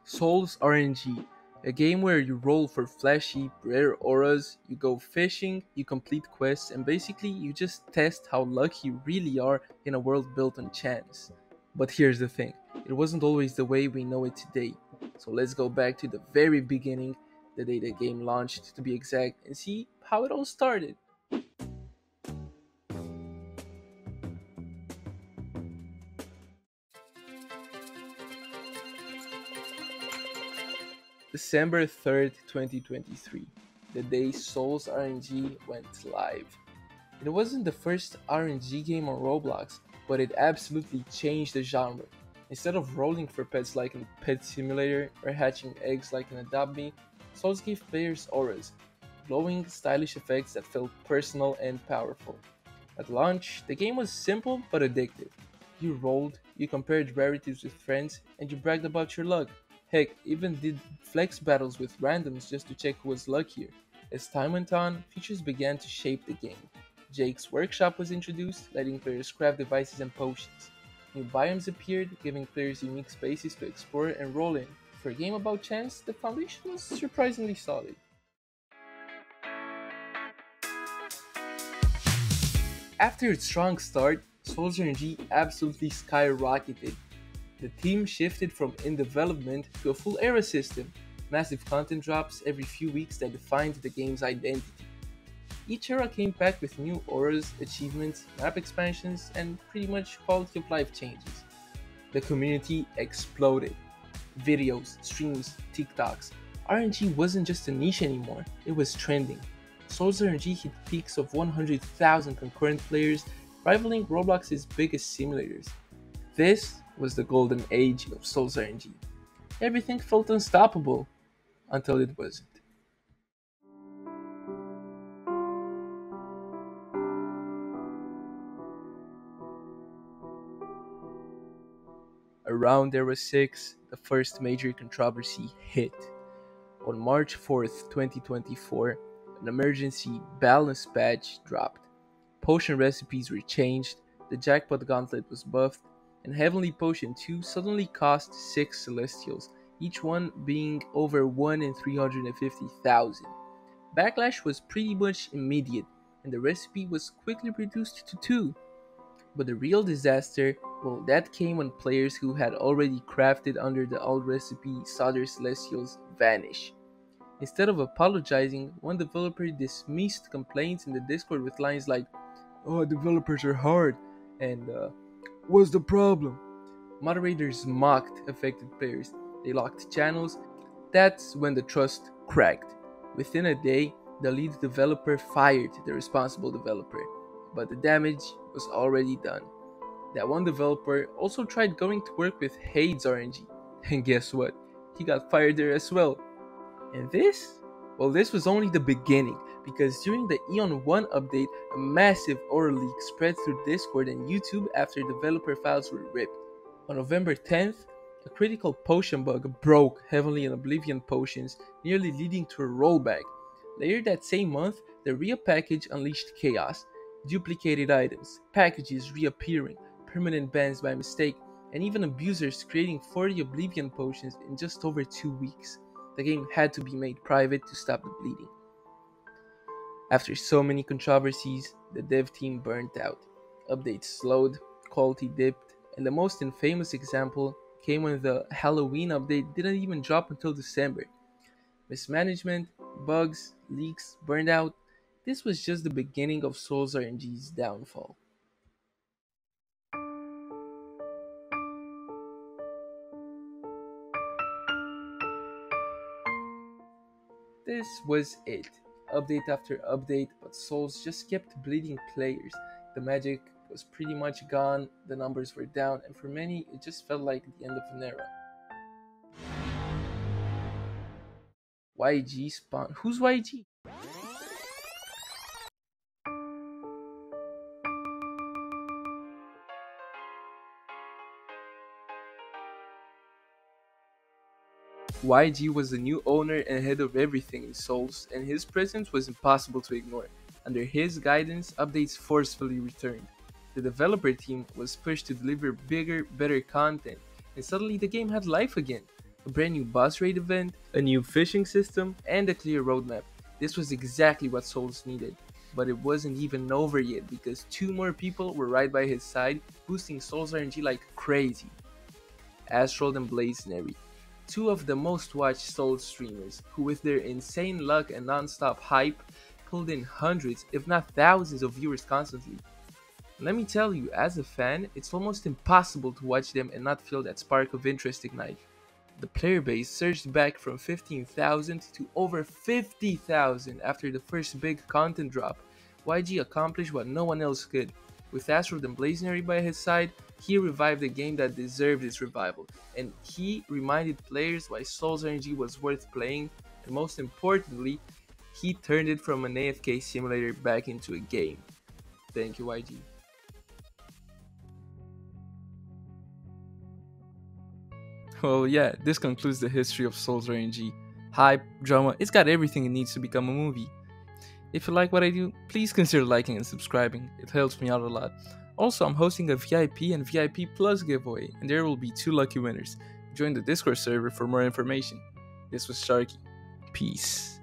Souls RNG, a game where you roll for flashy, rare auras, you go fishing, you complete quests, and basically you just test how lucky you really are in a world built on chance. But here's the thing, it wasn't always the way we know it today. So let's go back to the very beginning, the day the game launched to be exact, and see how it all started. December 3rd, 2023, the day Souls RNG went live. It wasn't the first RNG game on Roblox, but it absolutely changed the genre. Instead of rolling for pets like in Pet Simulator or hatching eggs like in Adopt Me, Souls gave players auras, glowing, stylish effects that felt personal and powerful. At launch, the game was simple but addictive. You rolled, you compared rarities with friends, and you bragged about your luck. Heck, even did flex battles with randoms just to check who was luckier. As time went on, features began to shape the game. Jake's workshop was introduced, letting players craft devices and potions. New biomes appeared, giving players unique spaces to explore and roll in. For a game about chance, the foundation was surprisingly solid. After its strong start, Souls RNG absolutely skyrocketed. The team shifted from in development to a full era system, massive content drops every few weeks that defined the game's identity. Each era came packed with new auras, achievements, map expansions, and pretty much quality of life changes. The community exploded. Videos, streams, TikToks. RNG wasn't just a niche anymore, it was trending. Souls RNG hit peaks of 100,000 concurrent players, rivaling Roblox's biggest simulators. This was the golden age of Souls RNG. Everything felt unstoppable until it wasn't. Around Era 6, the first major controversy hit. On March 4th, 2024, an emergency balance patch dropped. Potion recipes were changed, the Jackpot Gauntlet was buffed, and Heavenly Potion 2 suddenly cost 6 Celestials, each one being over 1 in 350,000. Backlash was pretty much immediate, and the recipe was quickly reduced to 2. But the real disaster, well, that came when players who had already crafted under the old recipe saw their Celestials vanish. Instead of apologizing, one developer dismissed complaints in the Discord with lines like, "Oh, developers are hard," and "What's the problem?" Moderators mocked affected players, they locked channels. That's when the trust cracked. Within a day, the lead developer fired the responsible developer, but the damage was already done. That one developer also tried going to work with Hades RNG, and guess what? He got fired there as well. And this? Well, this was only the beginning, because during the Eon 1 update, a massive aura leak spread through Discord and YouTube after developer files were ripped. On November 10th, a critical potion bug broke Heavenly and Oblivion potions, nearly leading to a rollback. Later that same month, the Rhea package unleashed chaos. Duplicated items, packages reappearing, permanent bans by mistake, and even abusers creating 40 Oblivion potions in just over 2 weeks. The game had to be made private to stop the bleeding. After so many controversies, the dev team burnt out. Updates slowed, quality dipped, and the most infamous example came when the Halloween update didn't even drop until December. Mismanagement, bugs, leaks, burnout, this was just the beginning of Souls RNG's downfall. This was it. Update after update, but Souls just kept bleeding players. The magic was pretty much gone, the numbers were down, and for many, it just felt like the end of an era. YG spawn. Who's YG? YG was the new owner and head of everything in Souls, and his presence was impossible to ignore. Under his guidance, updates forcefully returned. The developer team was pushed to deliver bigger, better content, and suddenly the game had life again. a brand new boss raid event, a new fishing system, and a clear roadmap. This was exactly what Souls needed. But it wasn't even over yet because 2 more people were right by his side, boosting Souls RNG like crazy. Astral and Blazonary, 2 of the most watched Souls streamers, who with their insane luck and non-stop hype, pulled in hundreds if not thousands of viewers constantly. Let me tell you, as a fan, it's almost impossible to watch them and not feel that spark of interest ignite. The player base surged back from 15,000 to over 50,000 after the first big content drop. YG accomplished what no one else could. With Astral and Blazonary by his side, he revived a game that deserved its revival, and he reminded players why Souls RNG was worth playing, and most importantly, he turned it from an AFK simulator back into a game. Thank you, YG. Well, yeah, this concludes the history of Souls RNG. Hype, drama, it's got everything it needs to become a movie. If you like what I do, please consider liking and subscribing, it helps me out a lot. Also, I'm hosting a VIP and VIP Plus giveaway, and there will be 2 lucky winners. Join the Discord server for more information. This was Sharky. Peace.